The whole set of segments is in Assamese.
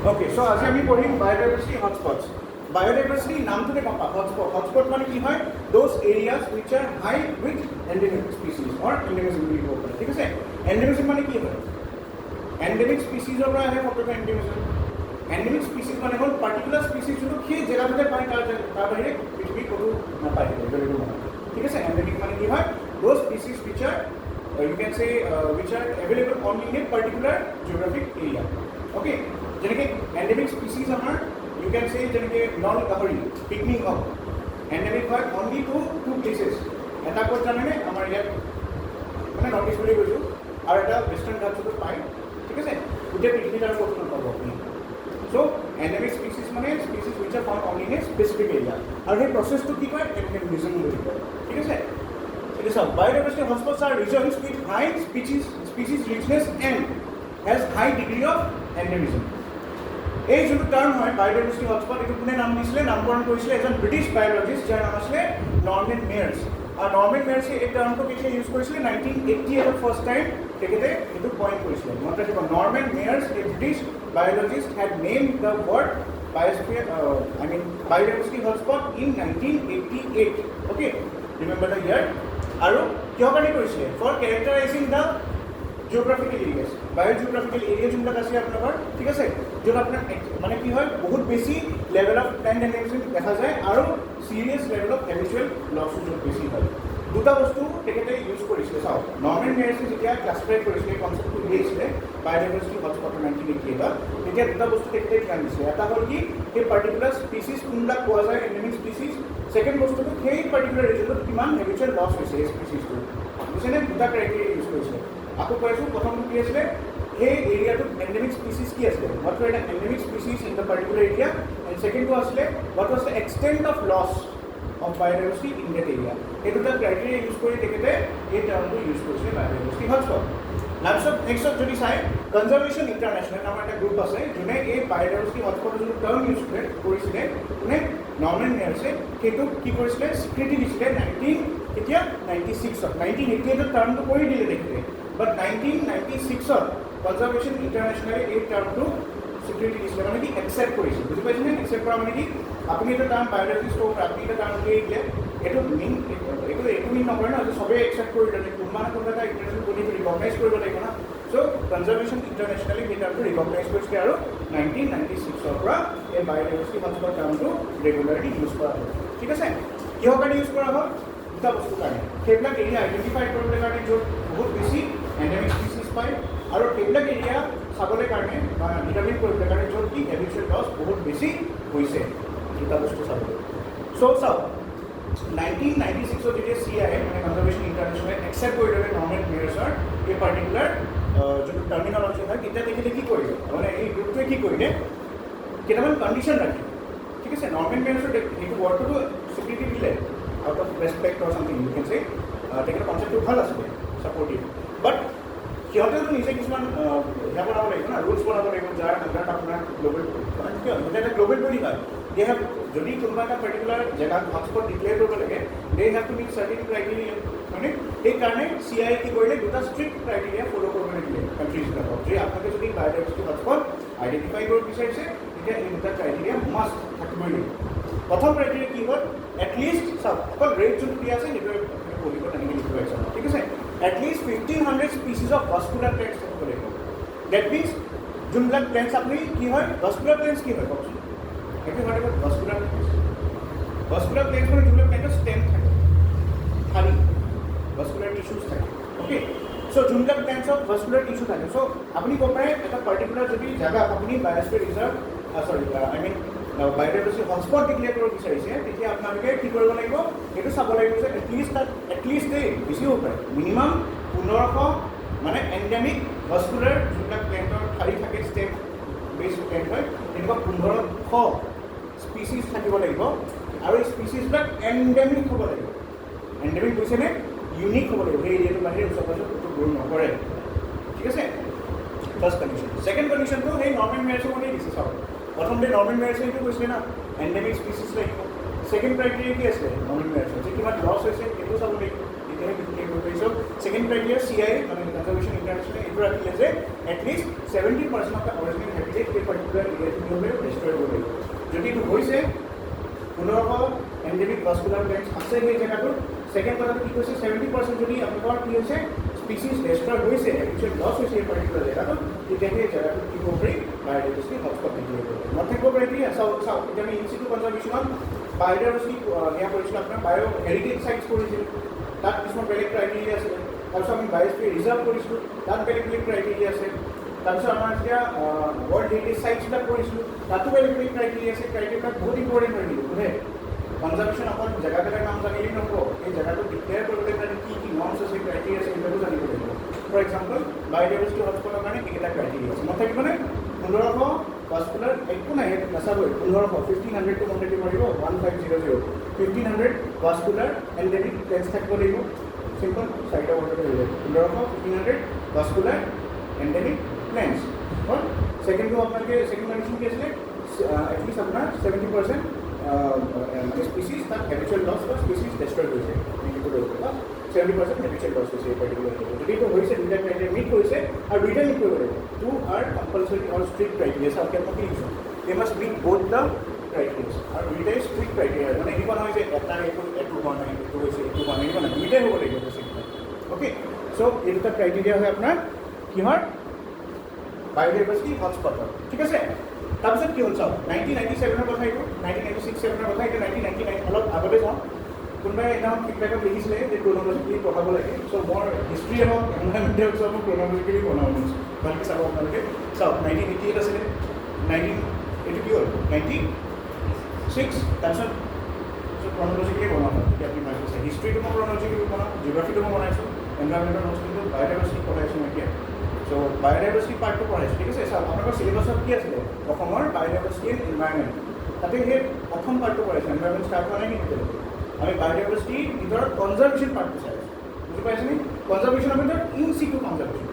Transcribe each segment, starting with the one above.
Okay, so as we putting biodiversity hotspots. Biodiversity নামটোতে com hotspot. Hotspot মানে কি হয়? Those areas which are high with endemic species or endemism বুলি ক'ব পাৰি। ঠিক আছে? Endemism মানে কি হয়? Endemic species ৰ পৰা আহে শব্দটো endemism. Endemic species মানে হ'ল particular species যোনটো সেই জেগাটোতে পায় তাৰ বাহিৰে পৃথিৱীত ক'তো নাপায় এভেইলেবল নহয়। ঠিক আছে? Endemic মানে কি হয়? Those species which are you can say which are available only in a particular geographic area. Okay? যেনেকৈ endemic species আমাৰ you can say যেনেকৈ নল গাহৰি পিকনিক হওক endemic হয় only to two places এটা ক'ত জানেনে আমাৰ ইয়াত মানে নৰ্থ ইষ্ট বুলি কৈছোঁ আৰু এটা ৱেষ্টাৰ্ণ ঘাটছত পায় ঠিক আছে গোটেই পৃথিৱীত আৰু ক'ত নাপাব আপুনি চ' endemic species মানে species which are found only in a specific area আৰু সেই প্ৰচেছটো কি কয় endemism বুলি কয় ঠিক আছে এতিয়া চাওক biodiversity hotspots are regions with high species richness and has high degree of endemism এই যোনটো টাৰ্ম হয় বায়োডাইভাৰ্চিটি হটস্পট এইটো কোনে নাম দিছিলে নামকৰণ কৰিছিলে এজন ব্ৰিটিছ বায়'লজিষ্ট যাৰ নাম আছিলে নৰ্মেন মেয়াৰ্ছ আৰু নৰ্মেন মেয়াৰ্ছে এই টাৰ্মটো কেতিয়া ইউজ কৰিছিলে 1988 ফাৰ্ষ্ট টাইম তেখেতে এইটো কইন কৰিছিলে মনত ৰাখিব Norman Myers a British biologist had name the word biosphere biodiversity hotspot in 1988 okay remember the year আৰু কিয় কাৰণে কৰিছিলে for characterizing the geographical areas biogeographical areas যোনবিলাক আছে আপোনালোকৰ ঠিক আছে য'ত আপোনাৰ মানে কি হয় বহুত বেছি লেভেল অফ প্লেন্ট এনিমেল দেখা যায় আৰু সিৰিয়াছ লেভেল অফ হেবিচুৱেল লছ য'ত বেছি হয় দুটা বস্তু তেখেতে ইউজ কৰিছিলে চাওক নৰ্মেন মেয়াৰ্ছে যেতিয়া ক্লাছিফাই কৰিছিলে কনচেপ্টটো উলিয়াইছিলে বায়োডাইভাৰ্চিটি হটস্পট 1988 তেতিয়া দুটা বস্তু তেখেতে ধ্যান দিছিলে এটা হ'ল কি সেই পাৰ্টিকুলাৰ স্পিচিছ কোনবিলাক পোৱা যায় এনিমেল স্পিচিছ ছেকেণ্ড বস্তুটো সেই পাৰ্টিকুলাৰ ৰিজনত কিমান হেবিচুৱেল লছ হৈছে এই স্পিচিছটো বুজিছেনে দুটা ক্ৰাইটেৰিয়া ইউজ কৰিছিলে আকৌ কৈছোঁ প্ৰথমটো কি আছিলে সেই এৰিয়াটোত এন্ডেমিক স্পিচিছ কি আছিলে what were the endemic species in the particular area and ছেকেণ্ডটো আছিলে what was the extent of loss of biodiversity in that area এই দুটা ক্ৰাইটেৰিয়া ইউজ কৰি তেখেতে এই টাৰ্মটো ইউজ কৰিছিলে বায়োডাইভাৰ্চিটি হটস্পট তাৰপিছত নেক্সটত যদি চাই কনজাৰ্ভেশ্যন ইণ্টাৰনেশ্যনেল নামৰ এটা গ্ৰুপ আছে যোনে এই বায়োডাইভাৰ্চিটি হটস্পটৰ যোনটো টাৰ্ম ইউজ কৰিছিলে কোনে নৰ্মেন মেয়াৰ্ছে সেইটোক কি কৰিছিলে স্বীকৃতি দিছিলে 1996ত 1988ত টাৰ্মটো কৰি দিলে তেখেতে বাট 1996ত কনজাৰ্ভেশ্যন ইণ্টাৰনেশ্যনেলে এই টাৰ্মটো স্বীকৃতি দিছিলে মানে কি একচেপ্ট কৰিছিল বুজি পাইছেনে একচেপ্ট কৰা মানে কি আপুনি এটা টাৰ্ম বায়োডাইভাৰ্চিটি ষ্ট'ৰ আপুনি এটা টাৰ্ম উলিয়াই দিলে এইটো মিন এইটো মিন নকৰে ন যে চবেই একচেপ্ট কৰি দিলে কোনোবা না কোনোবা এটা ইণ্টাৰনেশ্যনেল বডিটো ৰিকগনাইজ কৰিব লাগিব না চ' কনজাৰ্ভেশ্যন ইণ্টাৰনেশ্যনেলে সেই টাৰ্মটো ৰিকগনাইজ কৰিছিলে আৰু 1996ৰ পৰা এই বায়োডাইভাৰ্চিটি হটস্পট টাৰ্মটো ৰেগুলাৰলি ইউজ কৰা হয় ঠিক আছে কিহৰ কাৰণে ইউজ কৰা হয় দুটা বস্তুৰ কাৰণে সেইবিলাক এৰিয়া আইডেণ্টিফাই কৰিবলৈ কাৰণে য'ত বহুত বেছি এন্ডেমিক স্পিচিছ পায় আৰু সেইবিলাক এৰিয়া চাবলৈ কাৰণে বা ডিটাৰমিন কৰিবলৈ কাৰণে য'ত কি হেবিচুৱেল লছ বহুত বেছি হৈছে দুটা বস্তু চাবলৈ চ' চাওক 1996ত যেতিয়া CI মানে কনজাৰ্ভেশ্যন ইণ্টাৰনেশ্যনেলে একচেপ্ট কৰি ল'লে নৰ্মেন মেয়াৰ্ছৰ এই পাৰ্টিকুলাৰ যোনটো টাৰ্মিনলজি হয় তেতিয়া তেখেতে কি কৰিলে মানে এই গ্ৰুপটোৱে কি কৰিলে কেইটামান কণ্ডিশ্যন ৰাখিলে ঠিক আছে নৰ্মেন মেয়াৰ্ছৰ সেইটো ৱৰ্ডটোতো স্বীকৃতি দিলে out of respect or something you can say তেখেতৰ কনচেপ্টটো ভাল আছিলে ছাপৰ্টিভ বাট সিহঁতেতো নিজে কিছুমান সেয়া বনাব লাগিব না ৰুলছ বনাব লাগিব যাৰ আণ্ডাৰত আপোনাৰ গ্ল'বেল কিয় সিহঁতে এটা গ্ল'বেল বডি হয় দে হেভ যদি কোনোবা এটা পাৰ্টিকুলাৰ জেগাত হটস্পট ডিক্লেয়াৰ কৰিব লাগে they have to meet certain criteria মানে সেইকাৰণে CI কি কৰিলে দুটা ষ্ট্ৰিক্ট ক্ৰাইটেৰিয়া ফ'ল' কৰিবলৈ দিলে কাণ্ট্ৰিজবিলাকক যে আপোনালোকে যদি বায়োডাইভাৰ্চিটি হটস্পট আইডেণ্টিফাই কৰিব বিচাৰিছে তেতিয়া এই দুটা ক্ৰাইটেৰিয়া মাষ্ট থাকিবই লাগিব প্ৰথম ক্ৰাইটেৰিয়া কি হ'ল এটলিষ্ট চাওক অকল ৰেট যোনটো দিয়া আছে সেইটোৱে পঢ়িব তেনেকৈ লিখিব এক্সাম ঠিক আছে at least 1500 species of vascular plants থাকিব লাগিব ডেট মিনছ যোনবিলাক প্লেণ্টছ আপুনি কি হয় ভাস্কুলাৰ প্লেণ্টছ কি হয় কওকচোন সেইটো হয় ভাস্কুলাৰ প্লেণ্টছ মানে যোনবিলাক প্লেণ্টৰ ষ্টেম থাকে ঠাৰি ভাস্কুলাৰ টিচুজ থাকে অ'কে চ' যোনবিলাক প্লেণ্টছৰ ভাস্কুলাৰ টিচু থাকে চ' আপুনি ক'ব পাৰে এটা পাৰ্টিকুলাৰ যদি জেগাত আপুনি বায়োস্ফিয়াৰ ৰিজাৰ্ভ বায়োডাইভাৰ্চিটি হটস্পট ডিক্লেয়াৰ কৰিব বিচাৰিছে তেতিয়া আপোনালোকে কি কৰিব লাগিব সেইটো চাব লাগিব যে এটলিষ্ট বেছি হ'ব পাৰে মিনিমাম 1500 মানে এণ্ডেমিক ভাস্কুলাৰ যোনবিলাক প্লেণ্টৰ ঠাৰি থাকে ষ্টেম বেছ প্লেণ্ট হয় তেনেকুৱা 1500 স্পিচিছ থাকিব লাগিব আৰু এই স্পিচিছবিলাক এণ্ডেমিক হ'ব লাগিব এণ্ডেমিক কৈছেনে ইউনিক হ'ব লাগিব সেই এৰিয়াটোৰ বাহিৰে ওচৰ পাছত ক'তো গ্ৰ' নকৰে ঠিক আছে ফাৰ্ষ্ট কণ্ডিশ্যন ছেকেণ্ড কণ্ডিশ্যনটো সেই নৰ্মেন মেয়াৰ্ছৰ মতেই দিছে চাওক প্ৰথমতে নৰ্মেন মেয়াৰ্ছে এইটো কৈছিলে না এণ্ডেমিক স্পিচিছ লাগিব ছেকেণ্ড ক্ৰাইটেৰিয়া কি আছিলে নৰ্মেন মেয়াৰ্ছৰ যে কিমান লছ হৈছে সেইটো চাব লাগিব তেতিয়াহে ডিক্লেয়াৰ কৰিব পাৰিছোঁ ছেকেণ্ড ক্ৰাইটেৰিয়া CI মানে কনজাৰ্ভেশ্যন ইণ্টাৰনেশ্যনেল এইটো ৰাখিলে যে at least 70% of the original habitat এই পাৰ্টিকুলাৰ এৰিয়াটো কি হ'ব ডেষ্ট্ৰয় কৰিব লাগিব যদি এইটো হৈছে 1500 এণ্ডেমিক ভাস্কুলাৰ প্লেণ্টছ আছে সেই জেগাটোত ছেকেণ্ড কথাটো কি কৈছে 70% যদি আপোনালোকৰ কি হৈছে স্পিচিছ ডেষ্ট্ৰয় হৈছে একচুৱেলি লছ হৈছে এই পাৰ্টিকুলাৰ জেগাটোত তেতিয়া সেই জেগাটোত কি কৰিব পাৰি বায়'ডাইভাৰ্চিটি হটস্পট ডিক্লেয়াৰ কৰিব পাৰি থাকিব পাৰি চাওক এতিয়া আমি ইনচিটু কনজাৰ্ভেশ্যনত বায়'ডাইভাৰ্চিটি সেয়া কৰিছিলোঁ আপোনাৰ বায়' হেৰিটেজ চাইটছ কৰিছিলোঁ তাত কিছুমান বেলেগ ক্ৰাইটেৰিয়া আছিলে তাৰপিছত আমি বায়'স্ফিয়াৰ ৰিজাৰ্ভ কৰিছিলোঁ তাত বেলেগ বেলেগ ক্ৰাইটেৰিয়া আছে তাৰপিছত আমাৰ যেতিয়া ৱৰ্ল্ড হেৰিটেজ চাইটছবিলাক কৰিছিলোঁ তাতো বেলেগ বেলেগ ক্ৰাইটেৰিয়া আছে ক্ৰাইটেৰিয়াবিলাক বহুত ইম্পৰ্টেণ্ট হৈ গ'ল বোধে কনজাৰ্ভেশ্যন অকল জেগাবিলাকৰ নাম জানিলেই নহ'ব এই জেগাটো ডিক্লেয়াৰ কৰিবলৈ কাৰণে কি কি নৰ্মছ আছে ক্ৰাইটেৰিয়া আছে সেইবিলাকো জানিব লাগিব ফৰ এক্সাম্পল বায়'ডাইভাৰ্চিটি হটস্পটৰ কাৰণে এইকেইটা ক্ৰাইটেৰিয়া আছে মনত থাকিবনে 1500 ভাস্কুলাৰ একো নাই নাচাবই 1500 1500টো মনত থাকিব পাৰিব 1500 1500 ভাস্কুলাৰ এণ্ডেমিক প্লেণ্টছ থাকিব লাগিব চিম্পল চাৰিটা ৱৰ্ডতে হৈ যায় 1500 1500 ভাস্কুলাৰ এণ্ডেমিক প্লেণ্টছ হ'ল ছেকেণ্ডটো আপোনালোকে ছেকেণ্ড কণ্ডিশ্যন কি আছিলে এটলিষ্ট আপোনাৰ 70% মানে স্পিচিছ তাত হেবিচুৱেল লছ বা স্পিচিছ ডেষ্ট্ৰয় হৈছে সেইটো কৰিব বা 70% হেবিচুৱেল লছ হৈছে এই পাৰ্টিকুলাৰ যদি এইটো হৈছে দুইটা ক্ৰাইটেৰিয়া মিট কৰিছে আৰু দুইটা মিট কৰিব লাগিব to R compulsory or strict criteria চাওক মই কি লিখিছোঁ দে মাষ্ট মিট বোথ দ্য ক্ৰাইটেৰিয়াছ আৰু দুইটাই ষ্ট্ৰিক্ট ক্ৰাইটেৰিয়া মানে এনেকুৱা নহয় যে এটা এইটো হোৱা নাই এইটো হৈছে এইটো হোৱা নাই এনেকুৱা নাই দুইটাই হ'ব লাগিব বেছিকৈ অ'কে চ' এই দুটা ক্ৰাইটেৰিয়া হয় আপোনাৰ কিহৰ বায়'ডাইভাৰ্চিটি হটস্পটৰ ঠিক আছে তাৰপিছত কি হ'ল চাওক 1997ৰ কথা এইটো 1996-7ৰ কথা এইটো 1999 অলপ আগতে যাওঁ কোনোবাই এদিনাখন ফিডবেকত লিখিছিলে যে ক্ৰন'লজিকেলি পঢ়াব লাগে চ' মোৰ হিষ্ট্ৰীয়ে হওক এনভাইৰনমেণ্টেল হওক মোৰ ক্ৰন'লজিকেলি বনাব মন ভালকৈ চাব আপোনালোকে চাওক 1988 আছিলে 19 এইটো কি হ'ল 96 তাৰপিছত ক্ৰন'লজিকেলি বনাব তেতিয়া আপুনি ভালকৈ চাই হিষ্ট্ৰীটো মই ক্ৰন'লজিকেলি বনাওঁ জিঅ'গ্ৰাফীটো মই বনাইছোঁ এনভাইৰনমেণ্টেল নটছ কিন্তু বায়'ডাইভাৰ্চিটি পঢ়াইছোঁ এতিয়া চ' বায়'ডাইভাৰ্চিটি পাৰ্টটো পঢ়াইছোঁ ঠিক আছে চাওক আপোনালোকৰ চিলেবাছত কি আছিলে অসমৰ বায়'ডাইভাৰ্চিটি এণ্ড এনভাইৰনমেণ্ট তাতে সেই প্ৰথম পাৰ্টটো পঢ়াইছোঁ এনভাইৰনমেণ্ট ষ্টাৰ্ট হোৱা নাই কিন্তু আমি বায়'ডাইভাৰ্চিটিৰ ভিতৰত কনজাৰ্ভেশ্যন পাৰ্টটো চাই আছোঁ বুজি পাইছেনে কনজাৰ্ভেশ্যনৰ ভিতৰত ইন-সিটু কনজাৰ্ভেশ্যন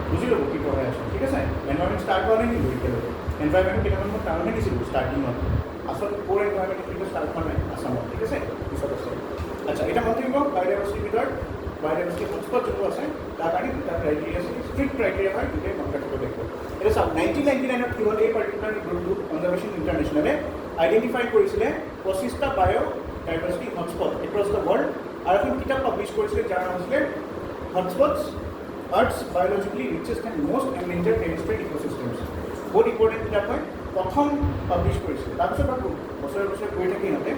বুজি ল'ব কি পঢ়াই আছোঁ ঠিক আছে এনভাইৰনমেণ্ট ষ্টাৰ্ট হোৱা নাই কিন্তু এতিয়ালৈকে এনভাইৰনমেণ্ট কেইটামান মই কাৰণহে দিছিলোঁ ষ্টাৰ্টিঙত আচলতে ক'ৰ এনভাইৰনমেণ্ট কিন্তু ষ্টাৰ্ট হোৱা নাই আছামত ঠিক আছে পিছত আছে আচ্ছা এতিয়া মই থাকিব বায়'ডাইভাৰ্চিটিৰ ভিতৰত বায়'ডাইভাৰ্চিটি হটস্পট যোনটো আছে তাৰ কাৰণে দুটা ক্ৰাইটেৰিয়া আছে ষ্ট্ৰিক্ট ক্ৰাইটেৰিয়া হয় দুটাই মনত ৰাখিব লাগিব এতিয়া চাওক 1999ত কি হ'ল এই পাৰ্টিকুলাৰ গ্ৰুপটো কনজাৰ্ভেশ্যন ইণ্টাৰনেশ্যনেলে আইডেণ্টিফাই কৰিছিলে 25টা biodiversity hotspot across the world আৰু এখন কিতাপ পাব্লিছ কৰিছিলে যাৰ নাম আছিলে hotspots earth's biologically richest and most endangered terrestrial ecosystems বহুত ইম্পৰ্টেণ্ট কিতাপ হয় প্ৰথম পাব্লিছ কৰিছিলে তাৰপিছত আৰু বছৰে বছৰে কৰি থাকি সিহঁতে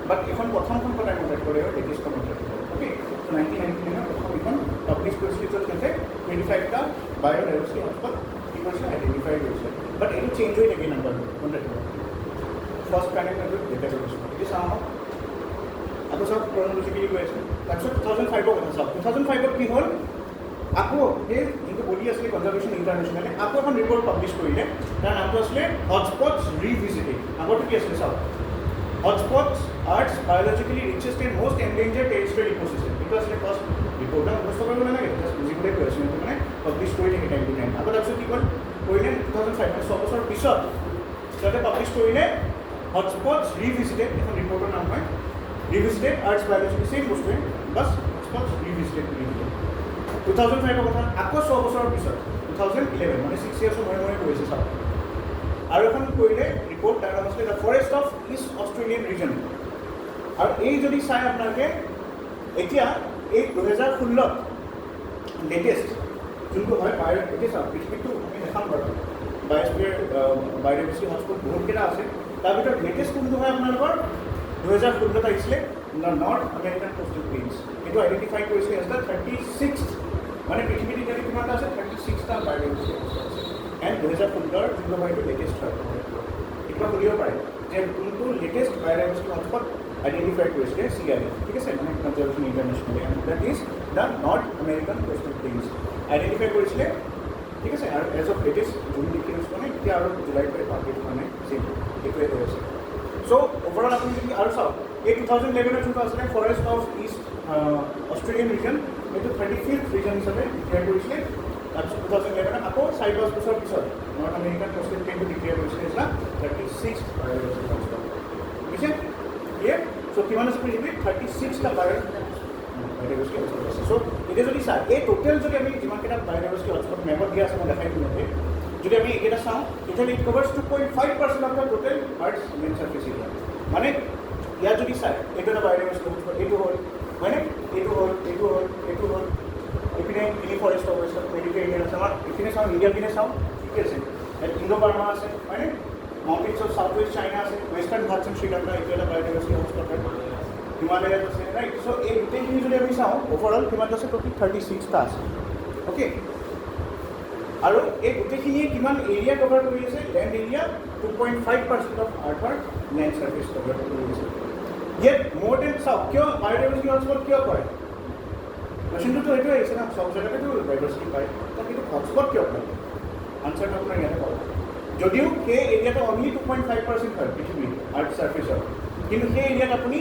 বাট এখন প্ৰথমখন সদায় মনত ৰাখিব লাগিব লেটেষ্টখন মনত ৰাখিব অ'কে চ' 1999 প্ৰথম এখন পাব্লিছ কৰিছিলে য'ত সিহঁতে 25টা বায়'ডাইভাৰ্চিটি হটস্পট কি কৰিছিলে আইডেণ্টিফাই কৰিছিলে বাট এইটো চেঞ্জ হৈ থাকে নাম্বাৰটো মনত ৰাখিব ফাৰ্ষ্ট কানেক্ট ডেটা কৰিছোঁ এইটো চাওঁ আহক আকৌ চাওক ক্ৰন'লজিকেলি গৈ আছে তাৰপিছত 2005ৰ কথা চাওক 2005ত কি হ'ল আকৌ সেই যোনটো বডি আছিলে কনজাৰ্ভেশ্যন ইণ্টাৰনেশ্যনেলে আকৌ এখন ৰিপৰ্ট পাব্লিছ কৰিলে তাৰ নামটো আছিলে হটস্পটছ ৰিভিজিটেড আগতে কি আছিলে চাওক hotspots earth's biologically richest and most endangered terrestrial ecosystem এইটো আছিলে ফাৰ্ষ্ট ৰিপৰ্টৰ মুখস্থ কৰিব নালাগে জাষ্ট বুজিবলৈ কৈ আছোঁ সেইটো মানে পাব্লিছ কৰি থাকে টাইম টু টাইম আকৌ তাৰপিছত কি হ'ল কৰিলে 2005 মানে 6 বছৰ পিছত সিহঁতে পাব্লিছ কৰিলে হটস্পটছ ৰিভিজিটেড এখন ৰিপৰ্টৰ নাম হয় ৰিভিজিটেড আৰ্থছ বায়'লজিকেলি ছেইম বস্তুৱে বাছ হটস্পটছ ৰিভিজিটেড বুলি দিলে 2005ৰ কথা আকৌ 6 বছৰৰ পিছত 2011 মানে 6 ইয়াৰ্ছৰ মূৰে কৰিছে চাওক আৰু এখন কৰিলে ৰিপৰ্ট তাৰ নাম আছিলে the forest of east Australian region আৰু এই যদি চাই আপোনালোকে এতিয়া এই 2016 লেটেষ্ট যোনটো হয় এতিয়া চাওক পৃথিৱীটো আমি দেখাম বাৰু বায়'ডাইভাৰ্চিটি হটস্পট বহুতকেইটা আছে তাৰ ভিতৰত লেটেষ্ট কোনটো হয় আপোনালোকৰ 2016 আহিছিলে নৰ্থ আমেৰিকান কোষ্টেল প্লেইনছ এইটো আইডেণ্টিফাই কৰিছিলে এজ দ্য 36th মানে পৃথিৱীত এতিয়া কিমানটা আছে 36টা বায়'ডাইভাৰ্চিটি হটস্পট আছে এণ্ড 2016 যোনটো হয় এইটো লেটেষ্ট হয় কিবা সুধিব পাৰে যে কোনটো লেটেষ্ট বায়'ডাইভাৰ্চিটি হটস্পট আইডেণ্টিফাই কৰিছিলে CI ঠিক আছে মানে কনজাৰ্ভেশ্যন ইণ্টাৰনেশ্যনেলে and that is the North American coastal plains identify কৰিছিলে ঠিক আছে আৰু as of latest June declares মানে এতিয়া আৰু জুলাইৰ পৰা পাব্লিক মানে চেম এইটোৱে হৈ আছে চ' অভাৰঅল আপুনি যদি আৰু চাওক এই 2011 যোনটো আছিলে forest of east Australian region এইটো 35th ৰিজন হিচাপে ডিক্লেয়াৰ কৰিছিলে তাৰপিছত 2011 আকৌ 4-5 বছৰ পিছত নৰ্থ আমেৰিকান কোষ্টেল প্লেইনটো ডিক্লেয়াৰ কৰিছিলে as the 36th biodiversity hotspot বুজিছে ক্লিয়াৰ চ' কিমান আছে পৃথিৱীত 36টা বায়োডাইভাৰ্চিটি হটস্পট আছে। চ' এতিয়া যদি চাই এই টোটেল যদি আমি যিমানকেইটা বায়োডাইভাৰ্চিটি হটস্পট মেপত দিয়া আছে মই দেখাই দিম ইয়াতে, যদি আমি এইকেইটা চাওঁ তেতিয়াহ'লে it কভাৰ্ছ 2.5% of the total আৰ্থছ land চাৰ্ফেচ area. মানে ইয়াত যদি চাই এইটো এটা বায়োডাইভাৰ্চিটি হটস্পট, এইটো হ'ল হয়নে, এইটো হ'ল এইটো হ'ল এইটো হ'ল, এইপিনে মিনি ফৰেষ্ট অৱস্থা মেডিটেৰিয়ান আছে, আমাৰ এইপিনে চাওঁ ইণ্ডিয়াৰ পিনে চাওঁ ঠিক আছে, ইণ্ডো বাৰ্মা আছে হয়নে, mountains of south west China আছে, ৱেষ্টাৰ্ণ ঘাটছ এণ্ড শ্ৰীলংকা এইটো এটা বায়োডাইভাৰ্চিটি হটস্পট হয়, হিমালয়াত আছে ৰাইট। চ' এই গোটেইখিনি যদি আমি চাওঁ অভাৰঅল কিমান আছে, টোটেল 36টা আছে অ'কে। আৰু এই গোটেইখিনিয়ে কিমান এৰিয়া কভাৰ কৰি আছে, লেণ্ড এৰিয়া 2.5% অফ আৰ্থৰ লেণ্ড চাৰ্ফেচ কভাৰ কৰি আছে। ইয়াত মোৰ দেন চাওক কিয় বায়োডাইভাৰ্চিটি হটস্পট কিয় কয়, কোৱেশ্যনটোতো এইটো আহিছে না, চব জেগাতেতো ডাইভাৰ্চিটি পায়, তাত কিন্তু হটস্পট কিয় পায়, আনচাৰটো আপোনাৰ ইয়াতে পাব। যদিও সেই এৰিয়াটো অনলি 2.5% হয় পৃথিৱীৰ আৰ্থ চাৰ্ফেচৰ, কিন্তু সেই এৰিয়াত আপুনি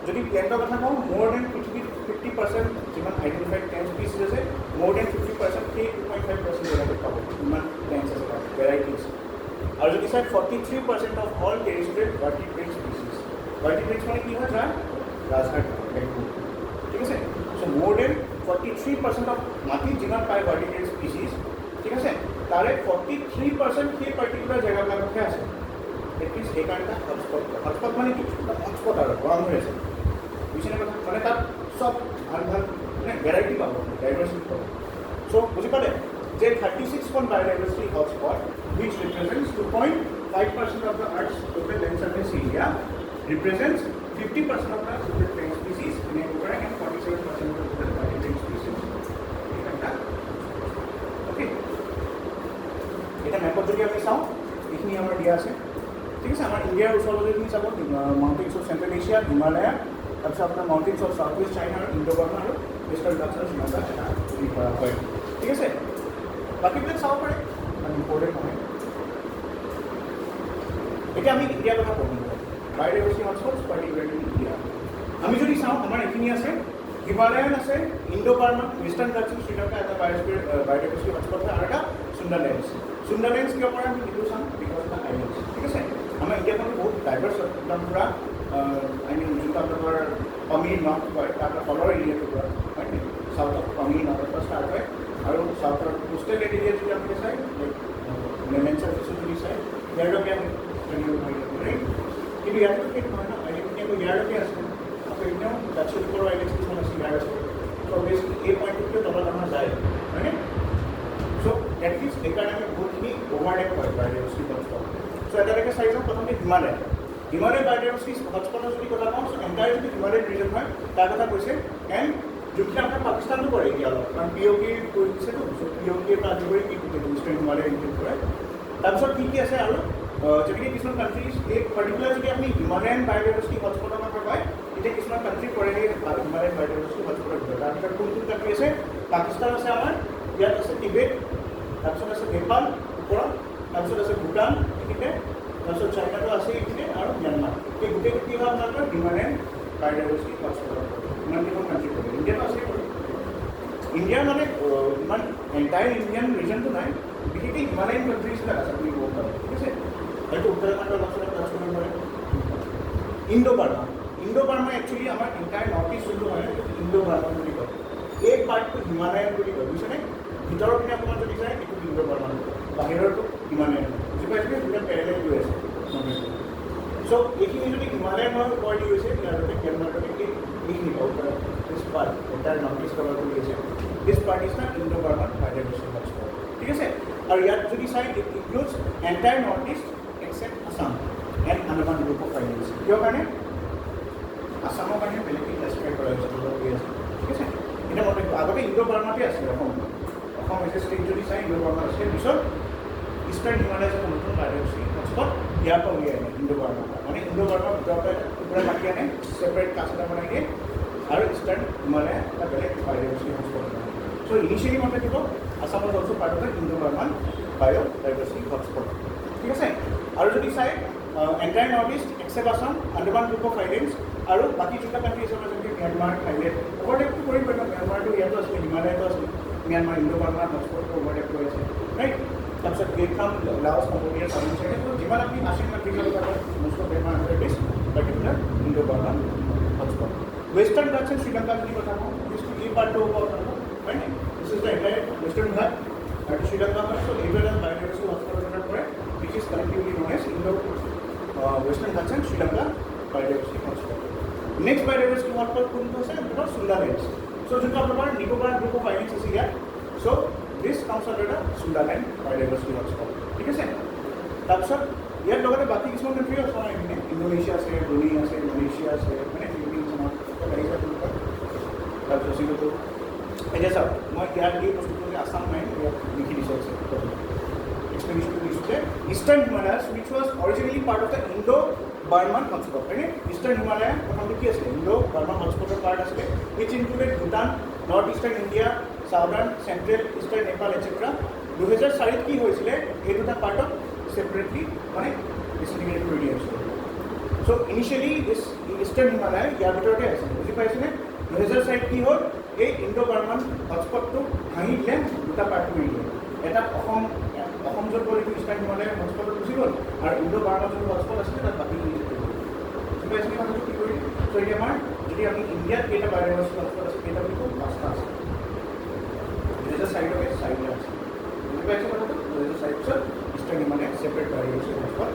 যদি প্লেণ্টৰ কথা কওঁ মোৰ দেন পৃথিৱীৰ 50% যিমান আইডেণ্টিফাইড প্লেণ্ট স্পীচিছ আছে মোৰ দেন 50% সেই 2.5% জেগাটোত পাব, ইমান প্লেণ্টছ আছে তাত ভেৰাইটিজ। আৰু যদি চাই 43% অফ অল টেৰিষ্টৰিয়েল ভাৰ্টিব্ৰেট স্পীচিছ, ভাৰ্টিব্ৰেটছ মানে কি হয় যাৰ ৰাজহাঁহ ঠিক আছে। চ' মোৰ দেন 43% অফ মাটিত যিমান পায় ভাৰ্টিব্ৰেট স্পীচিছ ঠিক আছে, তাৰে 43% সেই পাৰ্টিকুলাৰ জেগাবিলাকতহে আছে। এট মিনছ সেইকাৰণে এটা হটস্পট, হটস্পট মানে কি হটস্পট আৰু গৰম হৈ আছে বুজিছেনে কথা, মানে তাত চব ভাল ভাল মানে ভেৰাইটি পাব, ডাইভাৰ্চিটি পাব। চ' বুজি পালে যে 36খন বায়োডাইভাৰ্চিটি hotspot which represents 2.5% of the Earth's total land surface area, represents 50% of the total plant species in Africa and 47% of the total vertebrate species. Okay. এটা মেপত যদি আমি চাওঁ এইখিনি আমাৰ দিয়া আছে ঠিক আছে। আমাৰ ইণ্ডিয়াৰ ওচৰৰ যিখিনি চাব mountains of central Asia, Himalaya, তাৰপিছত আপোনাৰ mountains of south west China আৰু ইণ্ডো বাৰ্মা আৰু ৱেষ্টাৰ্ণ ঘাটছ আৰু শ্ৰীলংকা এটা হেৰি কৰা হয় ঠিক আছে। বাকীবিলাক চাব পাৰে ইম্পৰ্টেণ্ট নহয়। এতিয়া আমি ইণ্ডিয়াৰ কথা ক'ব বায়োডাইভাৰ্চিটি হটস্পটছ পাৰ্টিকুলাৰলি ইণ্ডিয়া। আমি যদি চাওঁ আমাৰ এইখিনি আছে হিমালয়ান আছে, ইণ্ডো বাৰ্মা, ৱেষ্টাৰ্ণ ঘাটছ শ্ৰীলংকা এটা বায়োডাইভাৰ্চিটি হটস্পট হয়, আৰু এটা সুন্দাৰলেণ্ডছ। সুন্দাৰলেণ্ডছ কিয় কৰে আমি সেইটো চাম বিকজ অফ দ্য আইলেণ্ডছ ঠিক আছে। আমাৰ ইণ্ডিয়াখন বহুত ডাইভাৰ্ছ একদম পূৰা আই মিন যোনটো আপোনাৰ পামিৰ নৰ্থ হয় তাৰ তলৰ এৰিয়াটোৰ পৰা হয় নেকি, চাউথ অফ পামিৰ নৰ্থৰ পৰা ষ্টাৰ্ট হয়, আৰু চাউথৰ কোষ্টেল এৰিয়া যদি আপুনি চাই লেণ্ড চাৰ্ফেচত যদি চাই ইয়াৰলৈকে আমি কিন্তু ইয়াতো ঠিক নহয় ন, আইলেণ্ডখিনি আকৌ ইয়াৰলৈকে আছে, আকৌ এনেও লাক্ষদ্বীপৰ আইলেণ্ডছ কিছুমান আছে ইয়াৰ আছে। চ' অভিয়াছলি এই পইণ্টটোতকৈ তলত আমাৰ যায় হয়নে। চ' এটলিষ্ট সেইকাৰণে আমি বহুতখিনি অভাৰলেপ হয় বায়োডাইভাৰ্চিটি হটস্পট। চ' এটালৈকে চাই যাওঁ প্ৰথমতে হিমালয়। হিমালয় বায়োডাইভাৰ্চিটি হটস্পটৰ যদি কথা কওঁ চ' এণ্টায়াৰ যদি হিমালয়ান ৰিজন হয় তাৰ কথা কৈছে, এণ্ড যোনখিনি আপোনাৰ পাকিস্তানটো কৰে এতিয়া অলপ, কাৰণ POK কৰি দিছেতো, চ' POKৰ পৰা আদি কৰি কি ইষ্টাৰ্ণ হিমালয় ইনক্লুড কৰে। তাৰপিছত কি কি আছে আৰু যেনেকৈ কিছুমান কাণ্ট্ৰিজ এই পাৰ্টিকুলাৰ যদি আপুনি হিমালয়ান বায়োডাইভাৰ্চিটি হটস্পটৰ কথা কয় তেতিয়া কিছুমান কাণ্ট্ৰি পৰে সেই হিমালয়ান বায়োডাইভাৰ্চিটি হটস্পটৰ ভিতৰত। তাৰ ভিতৰত কোন কোন কাণ্ট্ৰি আছে, পাকিস্তান আছে আমাৰ, ইয়াত আছে টিবেট, তাৰপিছত আছে নেপাল ওপৰত, তাৰপিছত আছে ভূটান এইখিনিতে, তাৰপিছত চাইনাটো আছে এইখিনিতে, আৰু ম্যানমাৰ। এই গোটেই কি হয় আপোনালোকৰ হিমালয়ান বায়োডাইভাৰ্চিটি হটস্পটৰ ইমানকেইখন কাণ্ট্ৰি পৰে। ইণ্ডিয়াতো আছে বাৰু, ইণ্ডিয়াৰ মানে ইমান এণ্টায়াৰ ইণ্ডিয়ান ৰিজনটো নাই, বিশেষকৈ হিমালয়ান কাণ্ট্ৰিজবিলাক আছে আপুনি ক'ব পাৰে ঠিক আছে। হয়তো উত্তৰাখণ্ডৰ অঞ্চলত টাচ কৰিব পাৰে। Indo Burma, Indo Burma actually আমাৰ এণ্টায়াৰ নৰ্থ ইষ্ট যোনটো হয় ইণ্ডো বাৰ্মা বুলি কয়, এই পাৰ্টটো হিমালয়ান বুলি কয় বুজিছেনে। ভিতৰৰ পিনে অকণমান যদি যায় এইটো ইণ্ডো বাৰ্মা, বাহিৰৰটো হিমালয়ান বুজি পাইছে, দুটা পেৰেলেল গৈ আছে। চ' এইখিনি যদি হিমালয়ান হয় ওপৰ দি গৈছে ইয়াৰ ম্যানমাৰলৈকে এইখিনি this part entire north East cover কৰি আছে। This part is the Indo Burma biodiversity hotspot ঠিক আছে। আৰু ইয়াত যদি চাই it includes entire north East except Assam and Andaman group of islands. কিয় কাৰণে আসামৰ কাৰণে বেলেগকৈ ক্লাছিফাই কৰা হৈছে ঠিক আছে। এতিয়া মই আগতে ইণ্ডো বাৰ্মাতে আছিলে অসম হৈছে ষ্টেট যদি চাই ইণ্ডো বাৰ্মা আছিলে, পিছত ইষ্টাৰ্ণ হিমালয়াছ এটা নতুন বায়োডাইভাৰ্চিটি হটস্পট ইয়াৰ পৰা উলিয়াই আনে ইণ্ডো বাৰ্মা, মানে ইণ্ডো বাৰ্মাৰ ভিতৰৰ পৰা টুকুৰা কাটি আনে ছেপাৰেট কাষ্ট এটা বনাই দিয়ে, আৰু ইষ্টাৰ্ণ হিমালয়া এটা বেলেগ বায়োডাইভাৰ্চিটি হটস্পট বনায়। চ' ইনিচিয়েলি মতে দিব Assam is also' part of the Indo Burman biodiversity hotspot ঠিক আছে। আৰু যদি চাই entire north East except Assam, Andaman group of islands, আৰু বাকী দুটা কাণ্ট্ৰি আছে যেনেকৈ ম্যানমাৰ, থাইলেণ্ড অভাৰটেকটো কৰিব পাৰিব। ম্যানমাৰটো ইয়াতো আছিলে, হিমালয়তো আছিলে, ম্যানমাৰ ইণ্ডো বাৰ্মাৰ হটস্পটটো অভাৰটেক কৰি আছে ৰাইট। তাৰপিছত Vietnam, Laos, Cambodia, South China, যিমান আপুনি আছিয়ান কাণ্ট্ৰিজৰ কথা কয় most of them are under this particular Indo Burman hotspot. Western Ghats and Sri Lanka যদি কথা কওঁ অভিয়াছলি পাৰ্টটো হ'ব আপোনালোকৰ হয় নাই this is the entire Western Ghat আৰু শ্ৰীলংকা হয় চ' এইটো এটা বায়'ডাইভাৰ্চিটি হটস্পট এটা পৰে which is collectively known as Indo-Western Ghats and Sri Lanka Biodiversity Hotspot. Next Biodiversity Hotspot কোনটো আছে আপোনাৰ সুন্দাৰলেণ্ড চ' যোনটো আপোনাৰ নিকোবাৰ গ্ৰুপ অফ আইলেণ্ডছ আছে ইয়াত চ' দিছ কাউন্টছ আণ্ডাৰ দ্য সুন্দাৰলেণ্ড Biodiversity Hotspot ঠিক আছে তাৰপিছত ইয়াৰ লগতে বাকী কিছুমান কাণ্ট্ৰি আছে এইপিনে ইণ্ডোনেছিয়া আছে ব্ৰুনেই আছে মালয়েছিয়া আছে মানে ফিলিপিনছ আমাৰ তাৰপিছত ছিংগাপুৰ এতিয়া চাওক মই ইয়াত এই বস্তুটো যে আছাম নাই ইয়াত লিখি দিছোঁ আছে explanation to this Eastern Himalayas, which was originally part of the Indo-Burman hotspot. Right? Eastern Himalaya, Indo-Burman hotspot part as well, which included Bhutan, Northeastern India, Southern, Central, Eastern Nepal, etc. 2004 কি হৈছিলে এই দুটা part of separately মানে disintegrated কৰি দিয়া হৈছিলে. So initially this Eastern Himalaya ইয়াৰ ভিতৰতে আছে বুজি পাইছেনে 2004 কি হ'ল এই Indo-Burman hotspot টো ভাঙি দিলে দুটা part কৰি দিলে এটা অসম য'ত গ'ল এইটো ইষ্টাৰ্ণ হিমালয় হটস্পটত গুচি গ'ল আৰু ইণ্ডো-বাৰ্মা যোনটো হটস্পট আছিলে তাত বাকী বুজি পাইছেনে কথাটো কি কৰিলে চ' এতিয়া আমাৰ যদি আমি ইণ্ডিয়াত কেইটা বায়'ডাইভাৰ্চিটি হটস্পট আছে কেইটা বুলি কওঁ 5টা আছে 2004 আছে বুজি পাইছে কথাটো 2004 পিছত Eastern Himalaya separate biodiversity hotspot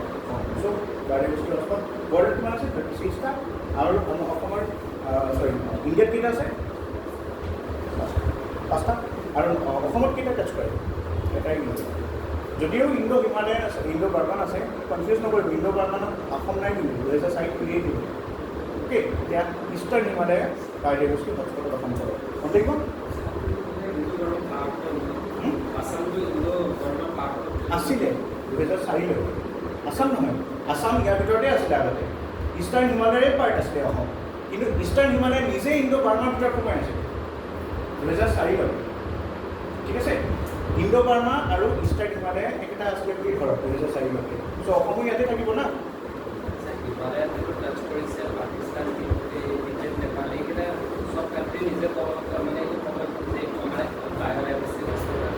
so' biodiversity hotspot ৱৰ্ল্ডত কিমান আছে 36টা আৰু অসমৰ ইণ্ডিয়াত কেইটা আছে 5টা আৰু অসমত কেইটা টাচ কৰে এটাই যদিও ইণ্ডো-হিমালয়ান আছে ইণ্ডো-বাৰ্মান আছে কনফিউজ নকৰিব ইণ্ডো-বাৰ্মানত অসম নাই কিন্তু 2004 ক্ৰিয়েট দিব অ'কে এতিয়া ইষ্টাৰ্ণ হিমালয়া বায়'ডাইভাৰ্চিটি হটস্পটত অসম চলে গম থাকিব আছিলে 2004 আছাম নহয় আছাম ইয়াৰ ভিতৰতে আছিলে আগতে ইষ্টাৰ্ণ হিমালয়াৰে পাৰ্ট আছিলে অসম কিন্তু ইষ্টাৰ্ণ হিমালয় নিজে ইণ্ডো-বাৰ্মাৰ ভিতৰত সোমাই আছিলে 2004 ঠিক আছে ইণ্ডো-বাৰ্মা আৰু ইষ্টাৰ্ণ হিমালয় একেটা আছিলে বুলি ধৰক 2004 চ' অসমো ইয়াতে থাকিব না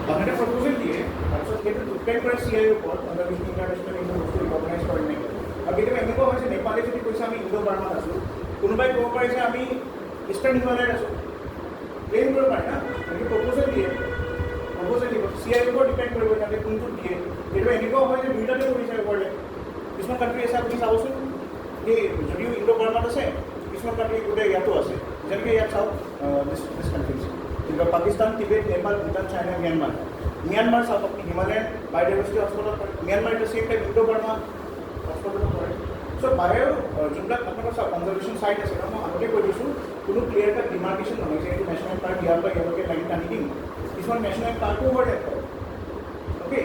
তাহাঁতে প্ৰপ'জেল দিয়ে তাৰপিছত সেইটো ডিপেণ্ড কৰে CIৰ ওপৰত কনজাৰভেশ্যন ইণ্টাৰনেশ্যনেল এইটো বস্তু ৰিকগনাইজ কৰে নে আৰু কেতিয়াবা এনেকুৱা হৈছে নেপালে যদি কৈছে আমি ইণ্ডো-বাৰ্মাত আছোঁ কোনোবাই ক'ব পাৰে যে আমি ইষ্টাৰ্ণ হিমালয়ত আছোঁ ক্লেইম কৰিব পাৰে না সেইটো প্ৰপ'জেল দিয়ে CIৰ ওপৰত ডিপেণ্ড কৰিব তাতে কোনটো দিয়ে কেতিয়াবা এনেকুৱাও হয় যে দুইটাতে কৰিছে ওপৰলে কিছুমান কাণ্ট্ৰি আছে আপুনি চাবচোন এই যদিও ইণ্ডো-বাৰ্মাত আছে কিছুমান কাণ্ট্ৰি গোটেই ইয়াতো আছে যেনেকৈ ইয়াত চাওক দিছ কাণ্ট্ৰিজ কিন্তু Pakistan Tibet Nepal Bhutan China Myanmar চাওক আপুনি হিমালয়ান বায়'ডাইভাৰ্চিটি হটস্পটত পৰে ম্যানমাৰ এট চেম টাইম ইণ্ডো-বাৰ্মা হটস্পটত পৰে চ' যোনবিলাক আপোনালোকৰ চাওক কনজাৰ্ভেশ্যন চাইট আছে মই আগতে কৈ দিছোঁ কোনো ক্লিয়াৰ কাট ডিমাৰ্কেশ্যন নহয় যে এইটো নেশ্যনেল পাৰ্ক ইয়াৰ পৰা ইয়ালৈকে লাইন টানি দিম কিছুমান নেশ্যনেল পাৰ্কো অভাৰলেপ কৰে অ'কে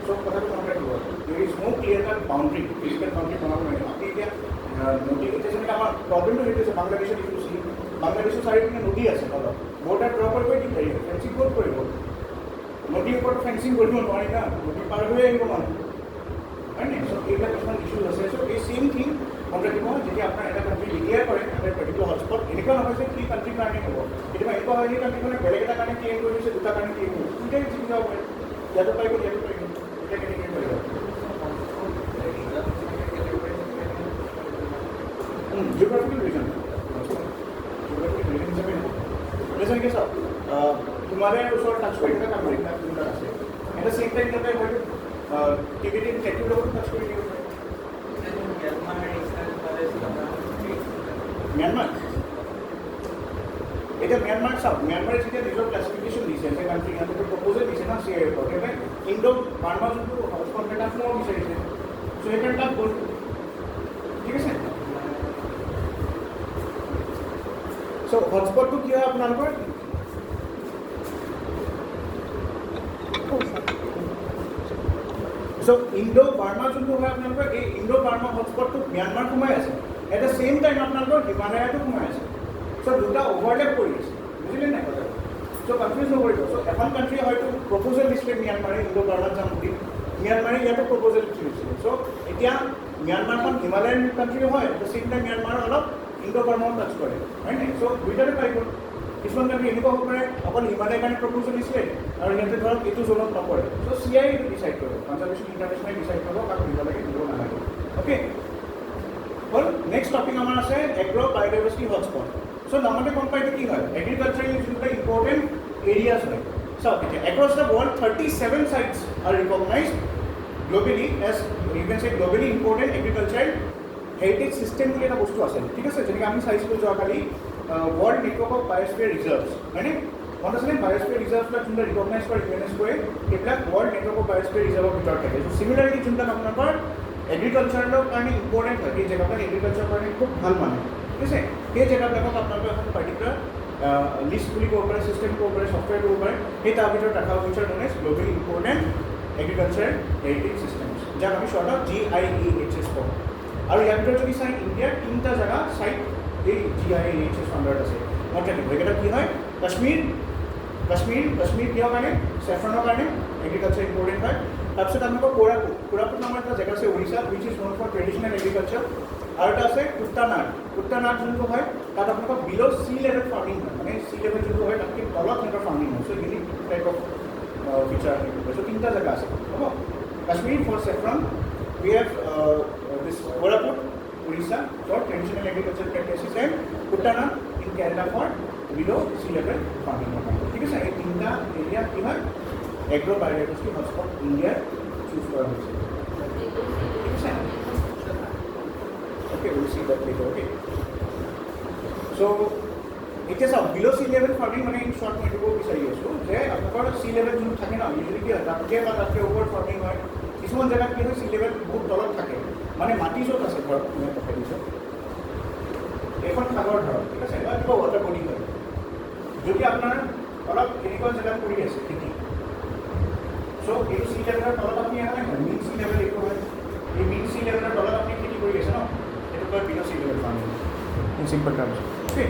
চ' কথাটো মনত ৰাখিব there is no clear cut boundary physical boundary বনাব নোৱাৰিব আপুনি এতিয়া নদী এতিয়া যেনেকৈ আমাৰ প্ৰব্লেমটো সেইটো হৈছে বাংলাদেশত যিটো চি বাংলাদেশৰ চাৰিওপিনে নদী আছে তলত বৰ্ডাৰ ড্ৰ কৰিব দিগদাৰী ফেঞ্চিং ক'ত কৰিব নদীৰ ওপৰত ফেঞ্চিং কৰিব নোৱাৰি না নদী পাৰ হৈ আহিব মানুহ হয় নাই চ' এইবিলাক কিছুমান ইছ্যুজ আছে চ' এই চেম থিং মনত ৰাখিব যেতিয়া আপোনাৰ এটা কাণ্ট্ৰি ডিক্লেয়াৰ কৰে এটা পাৰ্টিকুলাৰ হটস্পট এনেকুৱা নহয় যে কি কাণ্ট্ৰিৰ কাৰণে হ'ব কেতিয়াবা এনেকুৱা হয় সেই কাণ্ট্ৰিখনে বেলেগ এটা কাৰণে ক্লেইম কৰি দিছে দুটা কাৰণে ক্লেইম কৰিছে দুটাই জিকি যাব পাৰে ইয়াতো পাৰিব ইয়াতো পাৰিব এতিয়া কেনেকৈ কৰিব জিঅ'গ্ৰাফিকেল ৰিজন হিচাপে নহ'ব যেনেকৈ চাওক হিমালয়ৰ ওচৰত টাচ কৰি থকা কাণ্ট্ৰি যোনটা আছে এটা চেম টাইম তাতে হয়তো টিবেটিয়ান কেটিৰ লগত টাচ কৰি দিব পাৰে ম্যানমাৰ এতিয়া ম্যানমাৰ চাওক ম্যানমাৰে যেতিয়া নিজৰ ক্লাছিফিকেশ্যন দিছে যে কাণ্ট্ৰি সিহঁতে প্ৰপ'জেল দিছে না CIৰ ওপৰত সেইকাৰণে ইণ্ডো-বাৰ্মা যোনটো হটস্পট তাত সোমাব বিচাৰিছে চ' সেইকাৰণে তাত গ'ল ঠিক আছে চ' হটস্পটটো কি হয় আপোনালোকৰ চ' ইণ্ডো-বাৰ্মা যোনটো হয় আপোনালোকৰ এই ইণ্ডো-বাৰ্মা হটস্পটটো ম্যানমাৰ সোমাই আছে এট দ্য চেম টাইম আপোনালোকৰ হিমালয়াতো সোমাই আছে চ' দুটা অভাৰলেপ কৰি আছে বুজিলে নাই কথাটো চ' কনফিউজ নকৰিব চ' এখন কাণ্ট্ৰিয়ে হয়তো প্ৰপ'জেল দিছিলে ম্যানমাৰে ইণ্ডো-বাৰ্মাত যাম বুলি ম্যানমাৰে ইয়াতো প্ৰপ'জেল দিছিলে চ' এতিয়া ম্যানমাৰখন হিমালয়ান কাণ্ট্ৰি হয় at the same time Myanmar অলপ ইণ্ডো-বাৰ্মাও টাচ কৰে হয় নাই চ' দুইটাতে পাই গ'ল কিছুমান কাণ্ট্ৰি এনেকুৱা হ'ব পাৰে অকল হিমালয়ৰ কাৰণে প্ৰপ'জেল দিছিলে আৰু সিহঁতে ধৰক এইটো জোনত নপৰে চ' CI এইটো ডিচাইড কৰিব কনজাৰ্ভেশ্যন ইণ্টাৰনেশ্যনেল ডিচাইড কৰিব কাক দিব লাগে দিব নালাগে অ'কে হ'ল নেক্সট টপিক আমাৰ আছে agro' biodiversity hotspot So normally compared to agriculture is the important areas. So across the world, 37 sites are recognized globally as, you can say, globally important agricultural heritage system বুলি এটা বস্তু আছে, ঠিক আছে? যেনেকৈ আমি চাইছিলোঁ যোৱাকালি world network of biosphere reserves, হয়নে? মনত আছেনে? বায়'স্ফিয়াৰ ৰিজাৰ্ভবিলাক যোনবিলাক ৰিকগনাইজ কৰে ইউনেস্কোৱে, সেইবিলাক ৱৰ্ল্ড নেটৱৰ্ক অফ বায়'স্ফিয়াৰ ৰিজাৰ্ভৰ ভিতৰত থাকে। চ' চিমিলাৰলি যোনবিলাক আপোনালোকৰ এগ্ৰিকালচাৰৰ কাৰণে ইম্পৰ্টেণ্ট হয়, সেই জেগাবিলাক এগ্ৰিকালচাৰৰ কাৰণে খুব ভাল মানে, ঠিক আছে? সেই জেগাবিলাকক আপোনালোকে এখন পাৰ্টিকুলাৰ লিষ্ট বুলি ক'ব পাৰে, চিষ্টেম ক'ব পাৰে, ছফ্টৱেৰ ক'ব পাৰে, সেই তাৰ ভিতৰত ৰখা হৈছে known as globally important agriculture heritage systems, যাক আমি শ্বৰ্টত GIAHS কওঁ। আৰু ইয়াৰ ভিতৰত যদি চাই ইণ্ডিয়াৰ 3টা জেগা চাইট এই GIAHS আণ্ডাৰত আছে। মনত ৰাখিব, এইকেইটা কি হয়? কাশ্মীৰ কিহৰ কাৰণে? চেফ্ৰনৰ কাৰণে এগ্ৰিকালচাৰ ইম্পৰ্টেণ্ট হয়। তাৰপিছত আপোনালোকৰ কোৰাপুট নামৰ এটা জেগা আছে Orissa, which is known for traditional agriculture. আৰু এটা আছে কুট্টানাড যোনটো হয়, তাত আপোনালোকৰ বিল' চি লেভেল ফাৰ্মিং হয়, মানে চি লেভেল যোনটো হয় তাতকৈ তলত সিহঁতৰ ফাৰ্মিং হয়। So' unique type of feature আহিব। চ' 3টা জেগা আছে, হ'ব? Kashmir for saffron, we have this Koraput, Orissa for traditional agricultural practices and Kuttana in Kerala for below sea level farming. ठीक है सर, ये 3टा एरिया की है Agro-Biodiversity Hotspot India choose करा है। ठीक है sir? Okay, we'll see that later. Okay. So it is a below sea level farming মানে in short मैं को বিচাৰি আছো যে আপোনালোকৰ sea level যোন থাকে না ইউজুৱেলি কি হয় তাতকৈ বা তাতকৈ ওপৰত ফাৰ্মিং হয়। কিছুমান জেগাত কি হয় চি লেভেল বহুত তলত থাকে, মানে মাটি য'ত আছে ধৰক মই পঠাই দিছোঁ এইখন সাগৰ ধৰক, ঠিক আছে? বা কিবা ৱাটাৰ বডি হয়, যদি আপোনাৰ অলপ এনেকুৱা জেগাত কৰি আছে খেতি, চ' এই চি লেভেলৰ তলত আপুনি আহে নহয়, মিন চি লেভেল এইটো হয়, এই মিন চি লেভেলৰ তলত আপুনি খেতি কৰি আছে ন, সেইটো কয় below' sea level farming in simple terms. Okay,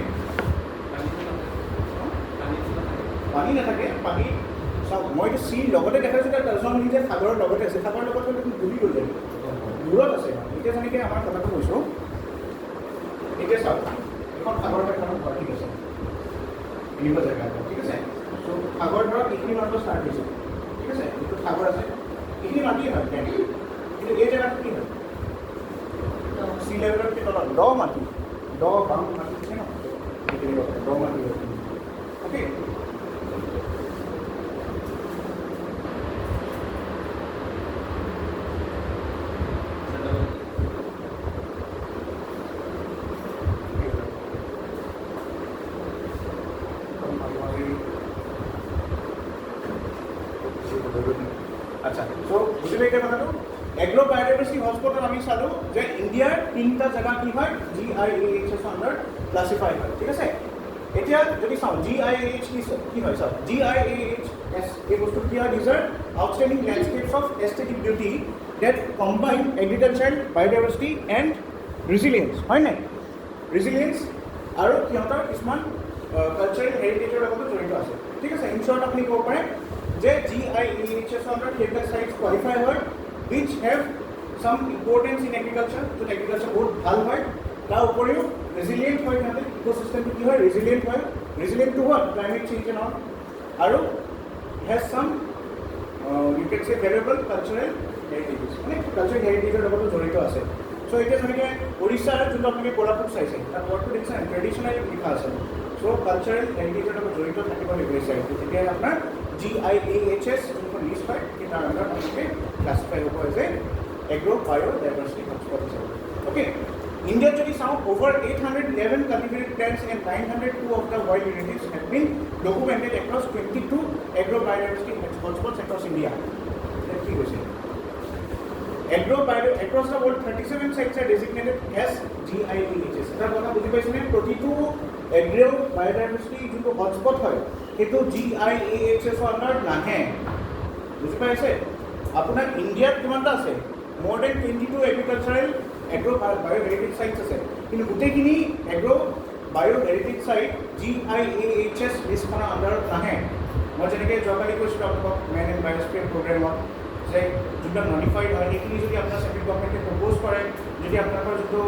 পানী নাথাকে, পানী চাওক মই এইটো চিৰ লগতে দেখাইছোঁ, তাত তাৰজন যে সাগৰৰ লগতে আছে, সাগৰৰ লগত দেখোন ডুবি গ'ল যায়, দূৰত আছে। এতিয়া যেনেকৈ আমাৰ কথাটো কৈছোঁ, এতিয়া চাওক এখন সাগৰৰ এখনত ঘৰ, ঠিক আছে? এনেকুৱা জেগা এটা, ঠিক আছে? চ' সাগৰ ধৰক এইখিনি মাত্ৰ ষ্টাৰ্ট হৈছে, ঠিক আছে? এইটো সাগৰ আছে, এইখিনি মাটিয়ে হয়, কিন্তু এই জেগাটো কি হয়? চি লেভেলতকৈ তলত দ মাটি, দ বাম মাটি আছে ন, দ মাটি হয়। অ'কে, আচ্ছা, চ' বুজিলে এতিয়া কথাটো? এগ্ৰ'-বায়'ডাইভাৰ্চিটি হটস্পটত আমি চালোঁ যে ইণ্ডিয়াৰ 3টা জেগা কি হয় GIAHS আণ্ডাৰত ক্লাছিফাই হয়, ঠিক আছে? এতিয়া যদি চাওঁ GIAH কি হয় চাওক, GIAHS এই বস্তুটো কি হয়? These are outstanding landscapes of aesthetic beauty that combine agriculture, biodiversity and resilience, হয় নাই? ৰিজিলিয়েঞ্চ আৰু সিহঁতৰ কিছুমান কালচাৰেল হেৰিটেজৰ লগতো জড়িত আছে, ঠিক আছে? ইন শ্বৰ্ট আপুনি ক'ব পাৰে যে GIAHS আণ্ডাৰত সেইবিলাক চাইটছ কোৱালিফাই হয় which have some importance in agriculture, য'ত এগ্ৰিকালচাৰ বহুত ভাল হয়, তাৰ উপৰিও ৰেজিলিয়েণ্ট হয়, সিহঁতে ইক'চিষ্টেমটো কি হয়? ৰেজিলিয়েণ্ট হয়। Resilient to what? Climate change and all, আৰু has some you can say valuable cultural হেৰিটেজেছ, মানে কালচাৰেল হেৰিটেজৰ লগতো জড়িত আছে। চ' এতিয়া যেনেকৈ উৰিষ্যাৰ যোনটো আপোনালোকে কোৰাপুট চাইছে, তাত ৱৰ্ডটো দেখিছে ট্ৰেডিশ্যনেল লিখা আছে। চ' কালচাৰেল হেৰিটেজৰ লগত জড়িত থাকিব লাগিব এই চাইটটো, তেতিয়া আপোনাৰ GIAHS যোনখন লিষ্ট হয় সেই তাৰ আণ্ডাৰত আপোনালোকে ক্লাছিফাই হ'ব এজ এ Agro-Biodiversity Hotspot হিচাপে। অ'কে, ইণ্ডিয়াত যদি চাওঁ over 811 cultivated plants and 902 of the wild heritage have been documented across 22 Agro-Biodiversity Hotspots across India. কি কৈছে? Across the world 37 sites are designated as GIAHS। এটা কথা বুজি পাইছেনে? প্ৰতিটো Agro-Biodiversity যোনটো হটস্পট হয় সেইটো GIAHS আণ্ডাৰত নাহে, বুজি পাইছে? আপোনাৰ ইণ্ডিয়াত কিমানটা আছে? more than 22 agricultural agro-bio-heritage sites আছে, কিন্তু গোটেইখিনি agro-bio-heritage site GIAHS লিষ্টখনৰ আণ্ডাৰত নাহে। মই যেনেকৈ যোৱাকালি কৈছিলোঁ আপোনালোকক মেন এণ্ড বায়'স্ফিয়াৰ প্ৰগ্ৰেমত যে যোনবিলাক নটিফাইড হয় সেইখিনি যদি আপোনাৰ চেণ্ট্ৰেল গভৰ্ণমেণ্টে প্ৰপ'জ কৰে, যদি আপোনালোকৰ যোনটো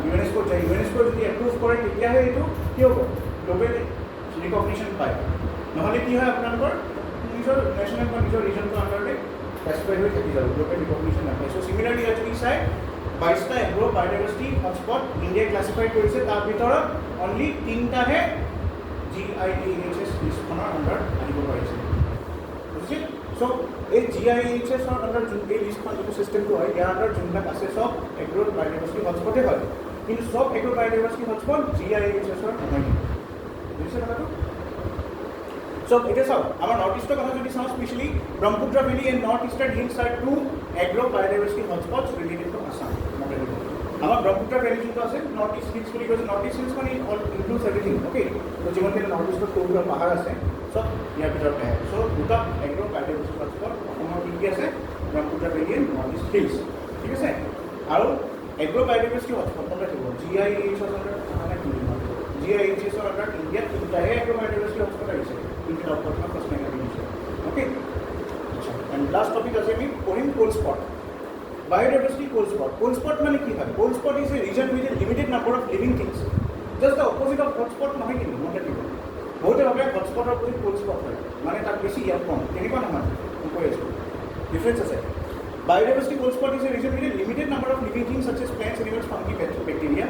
ইউনেস্কোত যায়, ইউনেস্কো যদি এপ্ৰুভ কৰে তেতিয়াহে এইটো কি হ'ব? গ্ল'বেল ৰিকগনিশ্যন পায়, নহ'লে কি হয় আপোনালোকৰ নিজৰ নেশ্যনেল বা নিজৰ ৰিজনটোৰ আণ্ডাৰতে ক্লাছিফাই হৈ থাকি যাব গ্লোবেল ৰিকগনিশ্যন নাপায় চ' চিমিলাৰলি ইয়াত যদি চাই 22টা এগ্ৰ' বায়'ডাইভাৰ্চিটি হটস্পট ইণ্ডিয়াই ক্লাছিফাই কৰিছে তাৰ ভিতৰত অনলি 3টাহে GIEHS লিষ্টখনৰ আণ্ডাৰ আহিব পাৰিছে বুজিছে চ' এই GIEHSৰ আণ্ডাৰ এই লিষ্টখন যিটো চিষ্টেমটো হয় ইয়াৰ আণ্ডাৰ যোনবিলাক আছে চব এগ্ৰ' বায়'ডাইভাৰ্চিটি হটস্পটে হয় কিন্তু চব এগ্ৰ' বায়'ডাইভাৰ্চিটি হটস্পট GIEHSৰ নহয় বুজিছে কথাটো So, it is how our northeastern community sounds especially Brahmaputra Valley and northeastern hills are two agro-biodiversity hotspots related to Assam. Our Brahmaputra Valley is also northeast hills because northeast hills all includes everything. Okay, so even the northeastern Kogura Pahar is so here we have so two agro-biodiversity hotspot. Our India is Brahmaputra Valley and northeast hills. ठीक है और agro-biodiversity hotspot GIEHS GIEHS और under India entire agro-biodiversity hotspot है इनके ऊपर का प्रश्न है ओके एंड लास्ट टॉपिक আছে আমি পঢ়িম cold spot biodiversity cold spot মানে কি হয় cold spot is a reason with a limited number of living things just the opposite of hotspot নহয় কিন্তু মনে ৰাখিব বহুতে ভাবে হটস্পটৰ অপোজিট কোল্ড স্পট হয় মানে তাত বেছি ইয়াত কম তেনেকুৱা নহয় কৈ আছো ডিফাৰেন্স আছে biodiversity hotspot is a region with a limited number of living things such as plants animals fungi bacteria.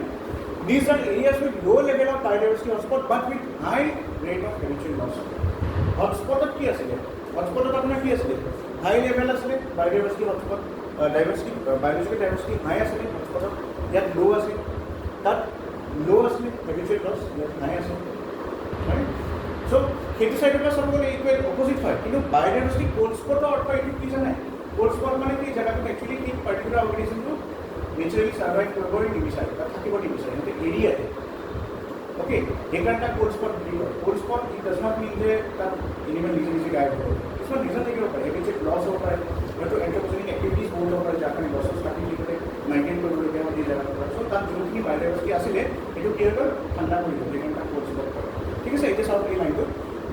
These are areas with low level of biodiversity hotspot but with high rate of habitual loss. Hotspot কি আছে hotspot আপোনাৰ কি আছে high level আছে biodiversity hotspot biological diversity high আছে hotspot ইয়াত low আছে তাত low আছে habitual loss ইয়াত high আছে right so সেইটো সাইডৰ পৰা সব গলে ইকুৱেল অপোজিট হয় কিন্তু biodiversity cold spot অৰ্থ এইটো কি জানে cold spot মানে কি জায়গাটো একচুয়ালি কি পার্টিকুলার অর্গানিজমটো নেচারালি সার্ভাইভ কৰিব নিবিচাৰে বা থাকিব নিবিচাৰে সেইটো এৰিয়াতে ওকে এইকাৰণে কোল্ড স্পট বুলি কয় cold spot it does not mean যে তাত এনিমেল নিজে গায়ব হ'ব কিছুমান ৰিজন থাকিব পাৰে এবিচেট লছ হ'ব পাৰে হয়তো এন্ট্ৰপোজেনিক এক্টিভিটিজ বহুত হ'ব পাৰে যাৰ কাৰণে গছৰ কাটি দি পেলাই মেইনটেইন কৰিবলগীয়া হয় জেগাটো চ' তাত যোনখিনি বায়োডাইভাৰ্চিটি আছিলে সেইটো কি হৈ গ'ল ঠাণ্ডা পৰি গ'ল সেইকাৰণে তাক কোল্ড স্পট কয় ঠিক আছে এতিয়া চাওক এই লাইনটো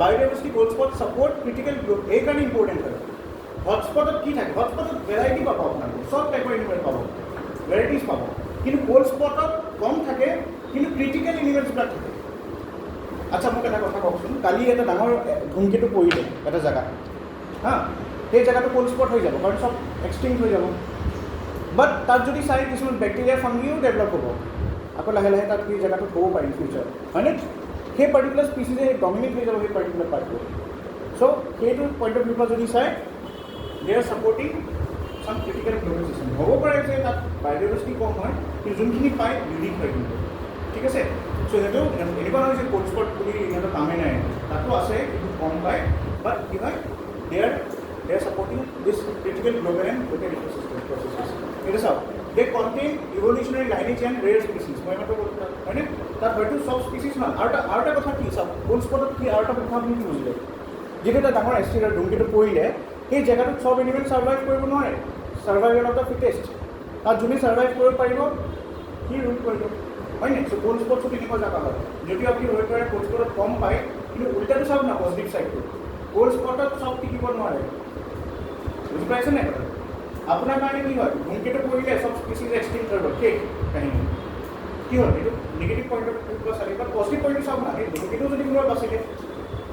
biodiversity cold spot support critical group এইকাৰণে ইম্পৰ্টেণ্ট হয় হটস্পটত কি থাকে হটস্পটত ভেৰাইটি পাব আপোনালোকে সব টাইপৰ এনিমেল পাব ভেৰাইটিজ পাব কিন্তু কোল্ড স্পটত কম থাকে কিন্তু ক্ৰিটিকেল এনিমেলছবিলাক থাকে আচ্ছা মোক এটা কথা কওকচোন কালি এটা ডাঙৰ ধুমকেতু পৰিলে এটা জেগাত হা সেই জেগাটো কোল্ড স্পট হৈ যাব কাৰণ সব এক্সটিংক্ট হৈ যাব বাট তাত যদি চাই কিছুমান বেক্টেৰিয়া ফাংগিও ডেভেলপ হ'ব আকৌ লাহে লাহে তাত সেই জেগাটো হ'ব পাৰিম ফিউচাৰ হয়নে সেই পাৰ্টিকুলাৰ স্পিচিজে ডমিনেট হৈ যাব সেই পাৰ্টিকুলাৰ পাৰ্টটো চ' সেইটো পইণ্ট অফ ভিউৰ পৰা যদি চাই they are supporting some critical global system হ'ব পাৰে যে তাত বায়োডাইভাৰ্চিটি কম হয় কিন্তু যোনখিনি পায় ইউনিক হয় কিন্তু ঠিক আছে চ' সেইটো এনেকুৱা নহয় যে কোল্ড স্পট বুলি ইহঁতৰ কামেই নাই তাতো আছে কিন্তু কম পায় বাট কি হয় they are supporting this critical global and local ecosystem processes এটা চাওক they contain evolutionary lineage and rare species মই মাত্ৰ হয়নে তাত হয়তো চব স্পিচিছ নহয় আৰু এটা কথা কি চাওক কোল্ড স্পটত কি আৰু এটা কথা আপুনি কি বুজিলে যিটো এটা ডাঙৰ এষ্টিৰাৰ ধুমকেতু পৰিলে সেই জেগাটোত সব এনিমেল সাৰ্ভাইভ কৰিব নোৱাৰে সাৰ্ভাইভেল অফ দ্য ফিটেষ্ট তাত যোনে সাৰ্ভাইভ কৰিব পাৰিব সি ৰুল কৰিব হয় নাই চ' কোল্ড স্পটটো তেনেকুৱা জেগা হয় যদিও আপুনি হৈ পাৰে কোল্ড স্পটত কম পায় কিন্তু উল্টাটো চাওক না পজিটিভ চাইডটো কোল্ড স্পটত চব টিকিব নোৱাৰে বুজি পাইছে নাই কথা আপোনাৰ কাৰণে কি হয় ধুমকেতু পৰিলে চব স্পিচিজ এক্সটিংক্ট হৈ গ'ল শেষ কাহিনী কি হ'ল এইটো নিগেটিভ পইণ্ট অফ ভিউ চালে বাট পজিটিভ পইণ্টটো চাওক না এই ধুমকেতু যদি কোনোবা বাচিলে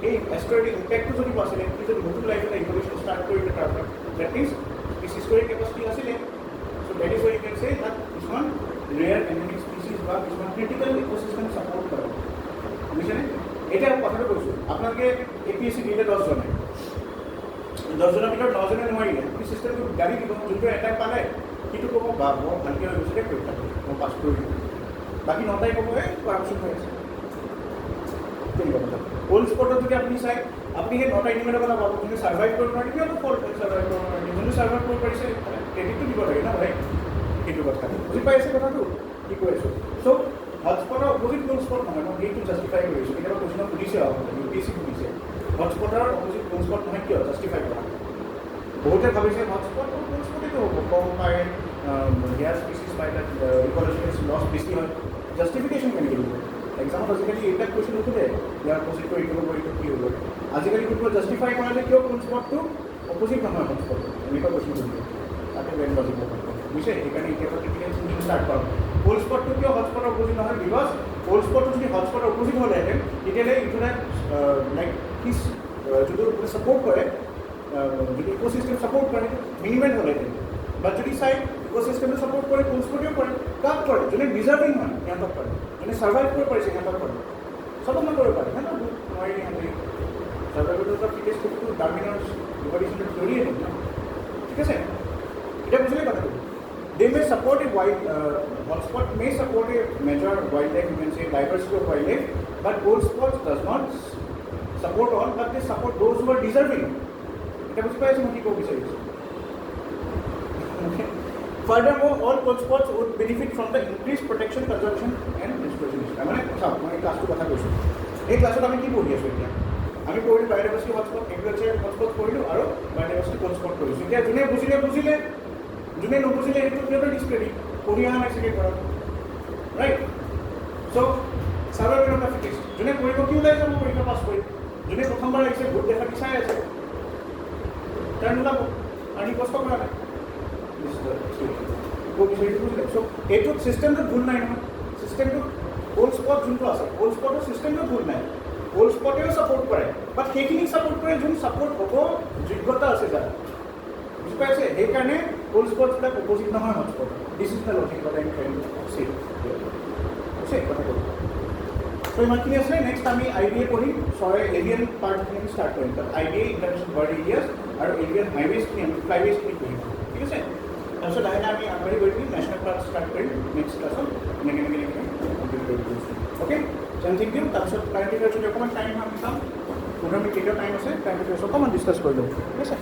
এই এষ্ট্ৰইডৰ ইম্পেক্টটো যদি বাছিলে কি যদি নতুন লাইফ এটা ইভলিউশ্যন ষ্টাৰ্ট কৰিলে তাৰপৰা ডেট মিনছ হিষ্টৰিক কেপাচিটি আছিলে চ' ডেট ইজ ৱেৰ ইউ কেন চে তাত কিছুমান ৰেয়াৰ এনিমেল স্পিচিজ বা কিছুমান ক্ৰিটিকেল ইক'চিষ্টেম ছাপৰ্ট কৰে বুজিছেনে এতিয়া কথাটো কৈছোঁ আপোনালোকে APSC দিলে 10জনে 10জনৰ ভিতৰত 9জনে নোৱাৰিলে আপুনি চিষ্টেমটো গাড়ী দিব যোনটো এটাক পালে সিটো ক'ব বা বৰ ভালকৈ হৈ গৈছে পৰীক্ষা মই পাছ কৰি দিলোঁ বাকী 9টাই ক'ব এই কৰাপশ্যন হৈ আছে কোল্ড স্পটত যদি আপুনি চাই আপুনি সেই 9টা এনিমেলৰ কথা পাব যোনে সাৰ্ভাইভ কৰিব নোৱাৰে কিয়নো সাৰ্ভাইভ কৰিব নোৱাৰে যোনটো সাৰ্ভাইভ কৰিব পাৰিছে ক্ৰেডিটটো দিব লাগে না ভাই সেইটো কথা বুজি পাই আছে কথাটো কি কৈ আছোঁ চ' হটস্পটৰ অপজিট কোল্ড স্পট নহয় মই সেইটো জাষ্টিফাই কৰিছোঁ কেতিয়াবা কুৱেশ্যনত সুধিছে UPSC সুধিছে হটস্পটৰ অপজিট কোল্ড স্পট নহয় কিয় জাষ্টিফাই কৰা বহুতে ভাবিছে হটস্পট কোল্ড স্পটেইটো হ'ব কম পায় হেয়াৰ স্পিচিছ পায় তাত ইক'লজিকেল লছ বেছি হয় জাষ্টিফিকেশ্যন কেনেকৈ দিব এক্সামত আজিকালি এইবিলাক কুৱেশ্যন নুসুধে ইয়াৰ অপজিটটো এইটো হ'ব এইটো কি হ'ব আজিকালি কোনোবা জাষ্টিফাই কৰা যে কিয় কোল্ড স্পটটো অপজিট নহয় হটস্পটটো এনেকুৱা কুৱেশ্যন সুধিব তাতে বেণ্ড বাজিব বুজিছে সেইকাৰণে এতিয়া ক্ৰিটিকেল থিংকিং ষ্টাৰ্ট কৰক কোল্ড স্পটটো কিয় হটস্পটৰ অপজিট নহয় বিকজ কোল্ড স্পটটো যদি হটস্পটৰ অপজিট হ'লেহেঁতেন তেতিয়াহ'লে ইটো লাইক হিচ যোনটো ছাপৰ্ট কৰে যদি ইকোসিস্টেম সাপোৰ্ট কৰে মিনিমাইজ হলেহেঁতেন বাট যদি চাই ইকোসিস্টেমে সাপোৰ্ট কৰে কোলস্পটেও কৰে কাক কৰে যোনে ডিজাৰ্ভিং হয় সিহঁতক কৰে যোনে ছাৰ্ভাইভ কৰিব পাৰিছে সিহঁতক কৰে চবক নকৰিব পাৰে সিহঁতক নোৱাৰি সিহঁতে ছাৰ্ভাইভেলটো ফিটেষ্ট টু ডাৰ্মিনৰ ইভলিউশ্যনৰ থিয়ৰিয়ে দিম ন ঠিক আছে এটা বুজিলে কথাটো they may support a wild hotspot may support a major wildlife you can say diversity of wildlife but Coldspots does not support all but they support those who are deserving এটা বুঝি পাইছে মই কি ক'ব বিচাৰিছোঁ furthermore all Coldspots would benefit from the increased protection conservation and restoration মানে চাওক মই ক্লাছটো কথা কৈছোঁ এই ক্লাছত আমি কি পঢ়ি আছোঁ এতিয়া আমি পঢ়িলোঁ biodiversity hotspot agriculture hotspot পঢ়িলোঁ আৰু biodiversity coldspots পঢ়িছোঁ এতিয়া যোনে বুজিলে যোনে নুবুজিলে সেইটো সিহঁতৰ ডিছপ্লে পঢ়ি অহা নাই চাগে ঘৰত right so' survival of fittest যোনে পঢ়িব কি ওলাই যাব পৰীক্ষা পাছ কৰি যোনে প্ৰথমবাৰ আহিছে ভোট দেখা বিচাৰি আছে তাৰ নোলাব আৰু কষ্ট কৰা নাই বুজিলে চ' এইটোত ছিষ্টেমটোত ভুল নাই নহয় ছিষ্টেমটোত কোলস্পট যোনটো আছে কোলস্পটৰ ছিষ্টেমটোত ভুল নাই কোলস্পটেও ছাপোৰ্ট কৰে বাট সেইখিনি ছাপোৰ্ট কৰে যোন ছাপোৰ্ট হ'ব যোগ্যতা আছে যাৰ বুজি পাইছে সেইকাৰণে কোলস্পটবিলাক অপজিট নহয় hotspot this is the logic but I am trying to say আছে কথা ক'ব চ' ইমানখিনি আছে নেক্সট আমি IDA পঢ়িম এৰিয়ান পাৰ্টখিনি আমি ষ্টাৰ্ট কৰিম তাত IDA ইণ্টাৰনেশ্যনেল বাৰ্ড এৰিয়াছ আৰু এৰিয়ান হাইৱেজখিনি আমি ফ্লাইৱেজখিনি পঢ়িম ঠিক আছে তাৰপিছত লাহে লাহে আমি আগবাঢ়ি গৈ পিনি নেশ্যনেল পাৰ্ক ষ্টাৰ্ট কৰিম নেক্সট ক্লাছত এনেকৈ কমপ্লিট কৰি দিছোঁ অ'কে থেংক ইউ তাৰপিছত কাৰেণ্ট এফেয়াৰ্ছ যদি অকণমান টাইম আমি চাম 15 মিনিট টাইম আছে কাৰেণ্ট এফেয়াৰ্ছ অকণমান ডিছকাছ কৰি লওঁ ঠিক আছে